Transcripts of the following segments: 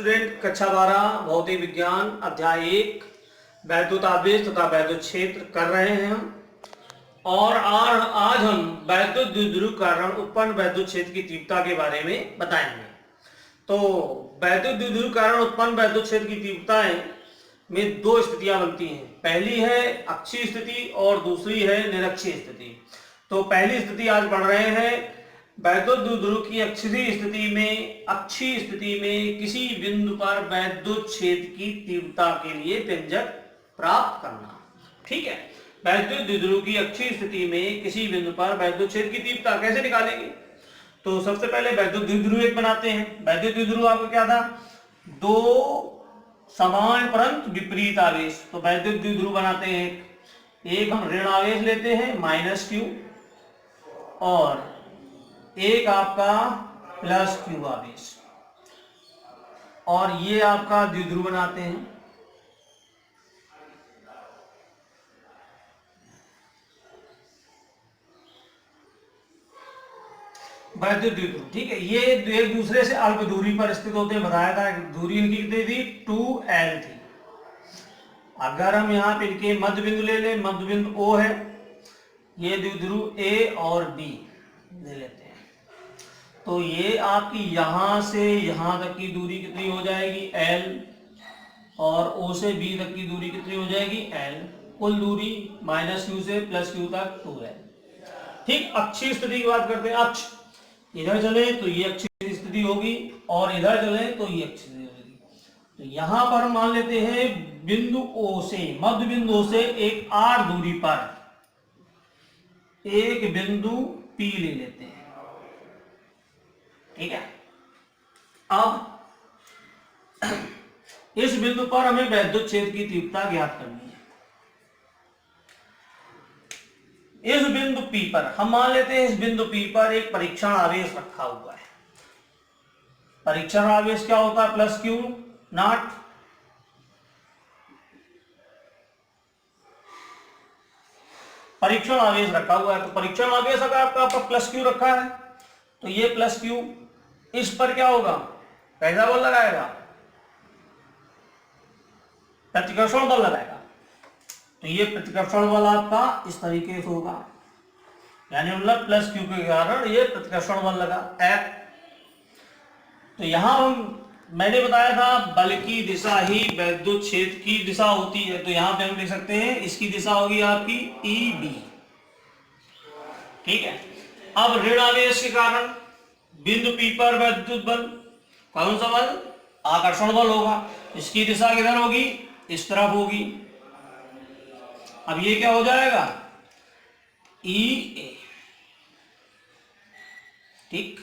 Student, कक्षा 12 भौतिक विज्ञान अध्याय 1 वैद्युत आवेश तथा वैद्युत क्षेत्र कर रहे हैं हम। और आज हम वैद्युत द्विध्रुव कारण उत्पन्न वैद्युत क्षेत्र की तीव्रता के बारे में बताएंगे। तो वैद्युत द्विध्रुव कारण उत्पन्न वैद्युत क्षेत्र की तीव्रताएं में दो स्थितियां बनती हैं। पहली है अक्षीय स्थिति और दूसरी है निरक्षीय स्थिति। तो पहली स्थिति आज पढ़ रहे हैं, वैद्युत द्विध्रुव की अक्षीय स्थिति में किसी बिंदु पर वैद्युत क्षेत्र की तीव्रता के लिए व्यंजक प्राप्त करना। ठीक है, वैद्युत द्विध्रुव की अक्षीय स्थिति में किसी बिंदु पर वैद्युत क्षेत्र की तीव्रता कैसे निकालेंगे? तो सबसे पहले वैद्युत द्विध्रुव एक बनाते हैं। वैद्युत द्विध्रुव आपको क्या था? दो समान परंतु विपरीत आवेश। तो वैद्युत द्विध्रुव बनाते हैं, एक हम ऋण आवेश लेते हैं -q और एक आपका +q आवेश, और ये आपका द्विध्रुव बनाते हैं। वैद्युत द्विध्रुव, ठीक है, ये एक दूसरे से अल्प दूरी पर स्थित होते हैं। बताया था दूरी इनकी कितनी थी? 2l थी। अगर हम यहाँ पे इनके मध्य बिंदु ले लें, मध्य बिंदु O है, ये द्विध्रुव A और B ले लेते हैं, तो ये आपकी यहां से यहां तक की दूरी कितनी हो जाएगी? l, और O से B तक की दूरी कितनी हो जाएगी? l। कुल दूरी -q से +q तक 2l। ठीक, अक्षीय स्थिति की बात करते हैं। अक्ष इधर चले तो ये अक्षीय स्थिति होगी, और इधर चले तो ये अक्षीय स्थिति होगी। तो यहां पर हम मान लेते हैं बिंदु O से, मध्य बिंदु से एक r दूरी पर एक बिंदु P ले लेते हैं। ठीक है, अब इस बिंदु पर हमें वैद्युत क्षेत्र की तीव्रता ज्ञात करनी है। इस बिंदु P पर हम मान लेते हैं, इस बिंदु P पर एक परीक्षण आवेश रखा हुआ है। परीक्षण आवेश क्या होता है? +q0। परीक्षण आवेश रखा हुआ है, तो परीक्षण आवेश अगर आपका +q रखा है तो ये +q, इस पर क्या होगा? कैसा बल लगाएगा? प्रतिकर्षण बल लगाएगा। तो ये प्रतिकर्षण बल आपका इस तरीके से होगा, यानी मतलब +q के कारण ये प्रतिकर्षण बल लगा F। तो यहां मैंने बताया था बल की दिशा ही वैद्युत क्षेत्र की दिशा होती है। तो यहां पे हम लिख सकते हैं इसकी दिशा होगी आपकी EB। ठीक है, अब ऋण आवेश के कारण बिंदु P पर वैद्युत बल, कौन सा बल? आकर्षण बल होगा। इसकी दिशा किधर होगी? इस तरफ होगी। अब ये क्या हो जाएगा? EA। ठीक,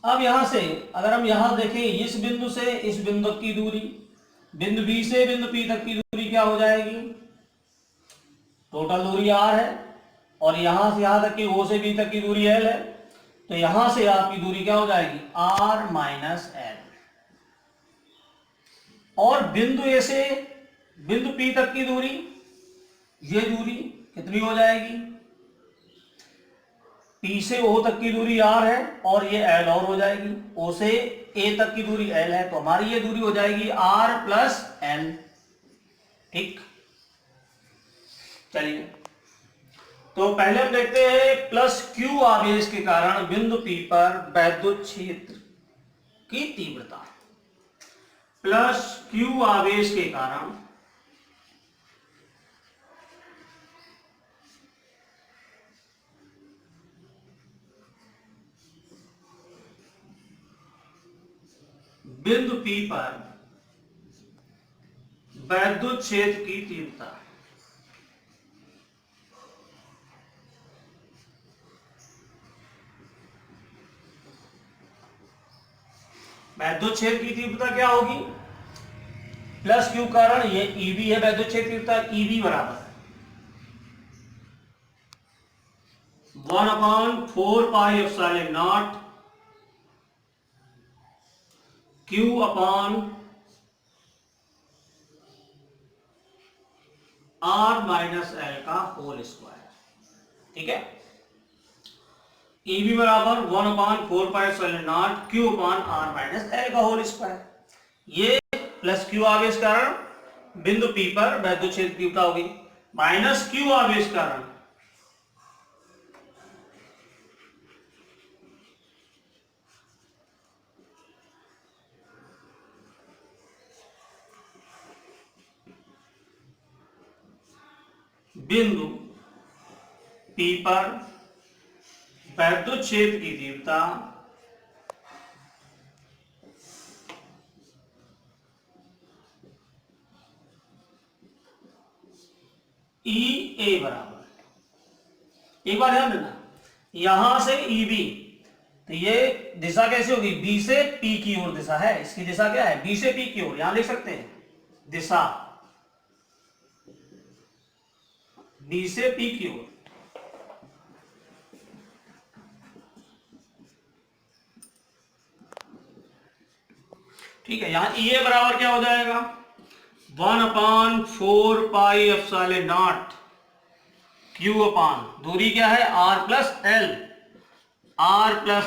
अब यहां से अगर हम यहां देखें, इस बिंदु से इस बिंदु की दूरी, बिंदु B से बिंदु P तक की दूरी क्या हो जाएगी? टोटल दूरी r है, और यहां से यहां तक की O से B तक की दूरी l है। तो यहां से आपकी दूरी क्या हो जाएगी? r - l। और बिंदु A से बिंदु P तक की दूरी, ये दूरी कितनी हो जाएगी? P से O तक की दूरी r है, और ये l और हो जाएगी। O से A तक की दूरी l है, तो हमारी ये दूरी हो जाएगी r + l। ठीक, चलिए, तो पहले हम देखते हैं +q आवेश के कारण बिंदु P पर वैद्युत क्षेत्र की तीव्रता। +q आवेश के कारण बिंदु P पर वैद्युत क्षेत्र की तीव्रता। वैद्युत क्षेत्र की तीव्रता क्या होगी? +q कारण ये EB है, वैद्युत क्षेत्र की तीव्रता EB बराबर 1/4πε0 q/r - l का होल स्क्वायर। ठीक है, ई बी बराबर 1/4πε0 Q upon R minus L का होल स्क्वायर। ये प्लस क्यू आवेश कारण बिंदु पी पर वैद्युत क्षेत्र की तीव्रता होगी, माइनस क्यू आवेश कारण बिंदु पी पर वैद्युत क्षेत्र की तीव्रता ई ए बराबर, एक बार ध्यान देना, यहां से ई बी, तो ये दिशा कैसे होगी, बी से पी की ओर दिशा है, इसकी दिशा क्या है, बी से पी की ओर, यहां लिख सकते हैं दिशा बी से पी की ओर। ठीक है, यहां ई ए बराबर क्या हो जाएगा, 1/4πε0 क्यू अपान दूरी क्या है r प्लस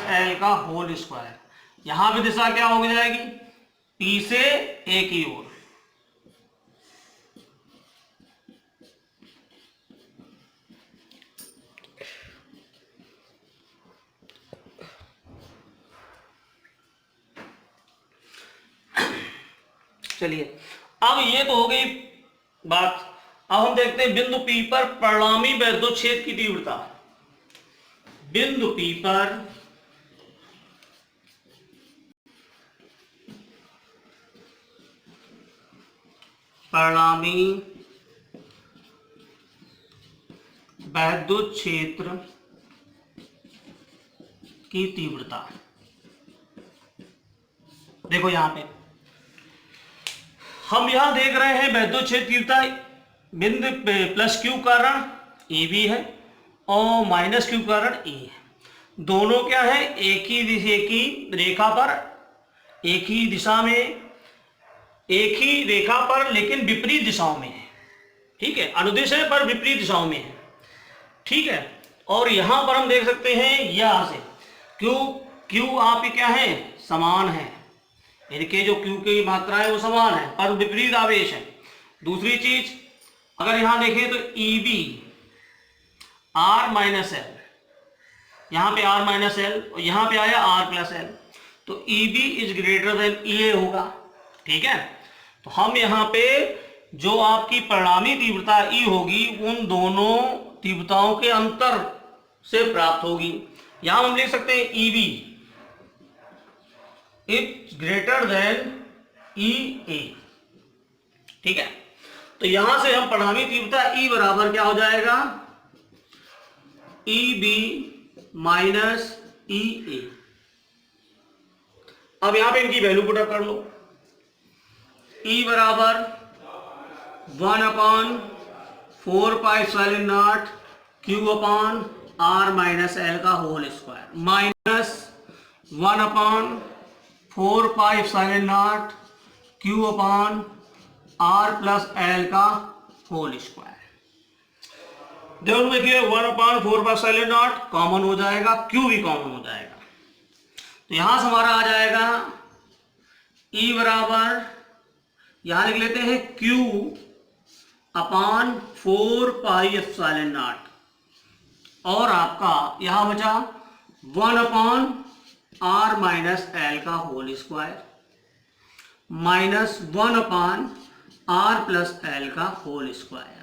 एल का होल स्क्वायर। यहां पे दिशा क्या हो जाएगी, P से A की ओर। चलिए, अब ये तो हो गई बात। अब हम देखते हैं बिंदु P पर परिणामी वैद्युत क्षेत्र की तीव्रता। बिंदु P पर परिणामी वैद्युत क्षेत्र की तीव्रता, देखो यहां पे हम यहां देख रहे हैं वैद्युत क्षेत्र तीव्रता बिंदु प्लस क्यू कारण ए बी है और माइनस क्यू कारण ए है। दोनों क्या है, एक ही रेखा पर, एक ही दिशा में, एक ही रेखा पर लेकिन विपरीत दिशाओं में है। ठीक है, अनुदिश है पर विपरीत दिशाओं में है। ठीक है, और यहां पर हम देख सकते हैं यहां से क्यू आपके क्या है, समान है, इनके जो क्यू की मात्रा है वो समान है पर विपरीत आवेश है। दूसरी चीज अगर यहां देखें तो E B R minus L, यहां पे आर माइनस एल और यहां पे आया आर प्लस एल, तो E B is greater than E A होगा। ठीक है, तो हम यहां पे जो आपकी परिणामी तीव्रता ई होगी उन दोनों तीव्रताओं के अंतर से प्राप्त होगी। यहां हम लिख सकते हैं E B is greater than E A. ठीक है, तो यहां से हम परिणामी तीव्रता ई बराबर क्या हो जाएगा, ई बी माइनस ई ए। अब यहां पे इनकी वैल्यू पुट अप कर लो, ई बराबर 1/4πε0 Q upon R minus L का whole square minus 1/4πε0 Q upon R plus L का होल स्क्वायर। देखो देखिए 1/4πε0 कॉमन हो जाएगा, क्यू भी कॉमन हो जाएगा, तो यहां से हमारा आ जाएगा ई बराबर, यहां लिख लेते हैं क्यू अपान 4πε0 और आपका यहां बचा 1/r माइनस एल का whole square minus 1/r plus L का होल स्क्वायर।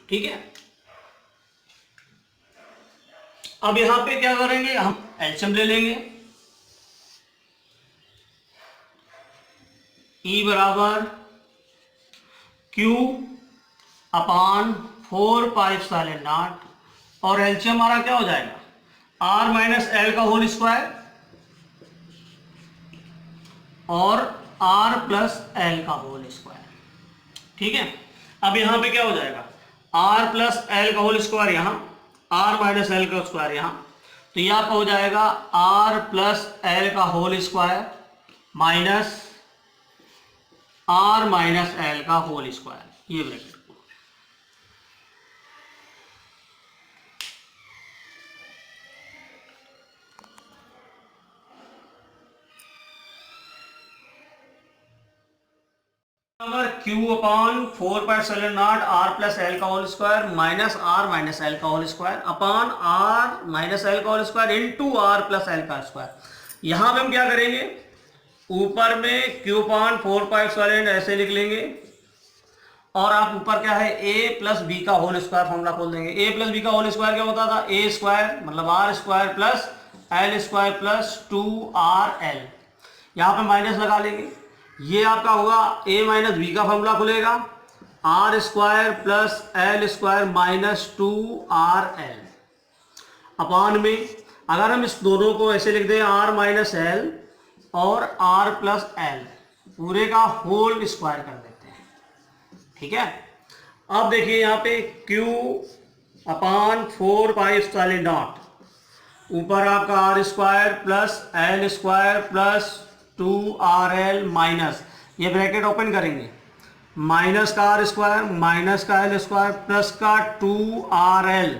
ठीक है, अब यहां पे क्या करेंगे, हम एलसीएम ले लेंगे। ई बराबर क्यू अपान 4πε0 और एलसीएम हमारा क्या हो जाएगा, आर माइनस एल का होल स्क्वायर और आर प्लस एल का होल स्क्वायर। ठीक है, अब यहां पे क्या हो जाएगा, आर प्लस एल का होल स्क्वायर यहां, आर माइनस एल का स्क्वायर यहां, तो यहां पर हो जाएगा आर प्लस एल का whole square minus R minus L का होल स्क्वायर। ये ब्रैकेट को। Q upon 4πε0 R plus L का whole square minus R minus L का whole square upon R minus L का whole square into R plus L का square. यहां पे हम क्या करेंगे, ऊपर में Q अपॉन 4πε ऐसे लिख लेंगे और आप ऊपर क्या है a प्लस बी का होल स्क्वायर फॉर्मूला खोल देंगे। a प्लस बी का होल स्क्वायर क्या होता था, a स्क्वायर मतलब R square plus L square plus 2RL। यहाँ पे माइनस लगा लेंगे, ये आपका होगा a माइनस बी का फॉर्मूला खुलेगा R square plus L square minus 2RL upon में अगर हम इस दोनों को ऐसे लिख दें R माइनस एल और R प्लस एल पूरे का होल स्क्वायर कर देते हैं। ठीक है, अब देखिए यहाँ पे Q अपॉन 4πε0 ऊपर आपका R square plus L square plus 2RL minus, ये ब्रैकेट ओपन करेंगे, माइनस का R स्क्वायर माइनस का एल स्क्वायर प्लस का 2RL।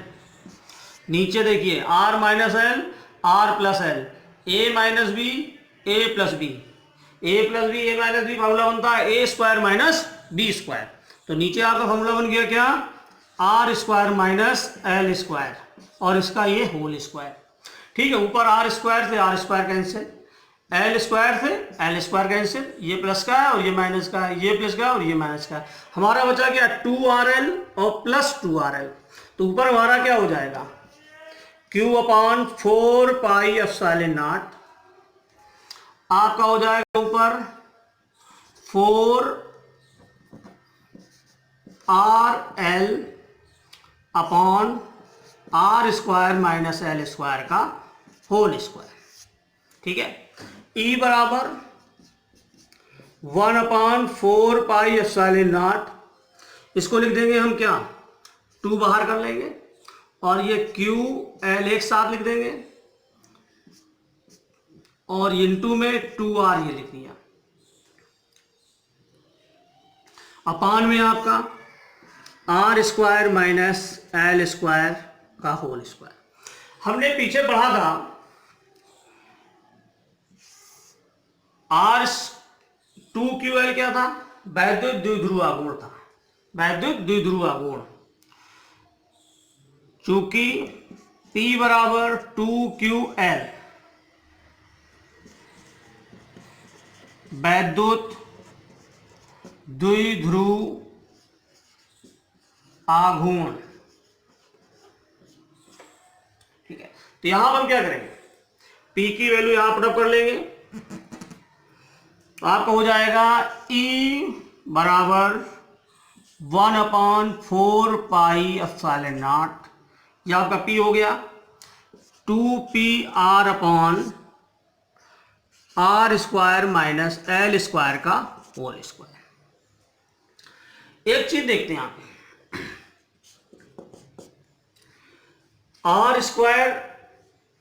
नीचे देखिए R minus L R plus L, a minus B a plus B, a plus B a minus B formula बनता है a square minus B square. तो नीचे आपका formula बन गया क्या, R square minus L square और इसका ये होल स्क्वायर। ठीक है, ऊपर R स्क्वायर से R square cancel, L square से एल स्क्वायर कैंसिल, ये प्लस का है और ये माइनस का है, ये प्लस का है और ये माइनस का है। हमारा बचा क्या 2RL और प्लस 2RL। तो ऊपर हमारा क्या हो जाएगा Q अपॉन 4πε0 आपका हो जाएगा ऊपर 4RL upon R square minus L square का होल स्क्वायर। ठीक है, E बराबर 1/4πε0, इसको लिख देंगे हम क्या 2 बाहर कर लेंगे और ये Q L एक साथ लिख देंगे और इंटू में 2R ये लिख दिया अपान में आपका R square minus L square का होल स्क्वायर। हमने पीछे पढ़ा था R 2QL क्या था, वैद्युत द्विध्रुव आघूर्ण था, वैद्युत द्विध्रुव आघूर्ण। चूंकि P बराबर 2QL वैद्युत द्विध्रुव आघूर्ण। ठीक है, तो यहां पर हम क्या करेंगे, P की वैल्यू यहां पुट अप कर लेंगे, तो आपका हो जाएगा E बराबर 1/4πε0, यह आपका P हो गया 2PR upon R square minus L square का होल स्क्वायर। एक चीज देखते हैं आप, R स्क्वायर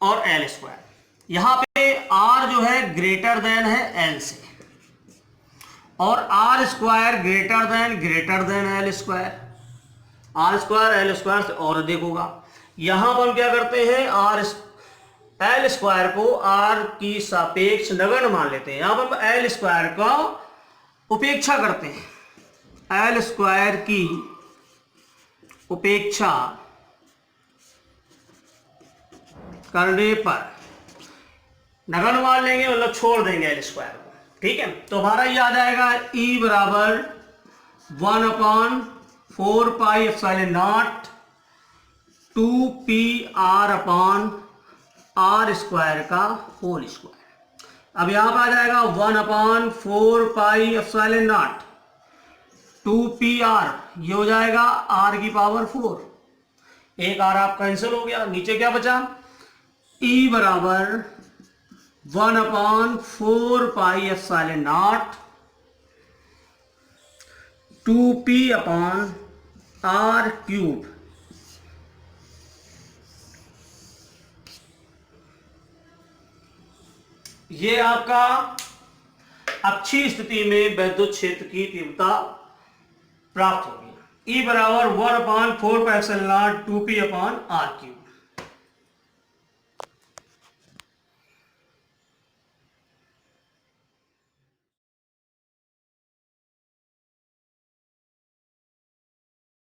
और एल स्क्वायर, यहां पे R जो है ग्रेटर देन है L से और R square greater than L square, R square L square से और अधिक होगा। यहां पर हम क्या करते हैं एल स्क्वायर को R की सापेक्ष नगण्य मान लेते हैं, यहां पर हम एल स्क्वायर का उपेक्षा करते हैं, एल स्क्वायर की उपेक्षा करने पर नगण्य मान लेंगे, मतलब छोड़ देंगे एल स्क्वायर को। ठीक है, तो हमारा ये आ जाएगा E बराबर 1/4πε0 2PR अपॉन R स्क्वायर का होल स्क्वायर। अब यहां पर आ जाएगा 1/4πε0 2PR, ये हो जाएगा R की पावर 4, एक R आप कैंसिल हो गया, नीचे क्या बचा E बराबर 1/4πε0 2P अपॉन R क्यूब। ये आपका अच्छी स्थिति में विद्युत क्षेत्र की तीव्रता प्राप्त हो गया। E बराबर 1/4 pi epsilon not 2p upon r cube.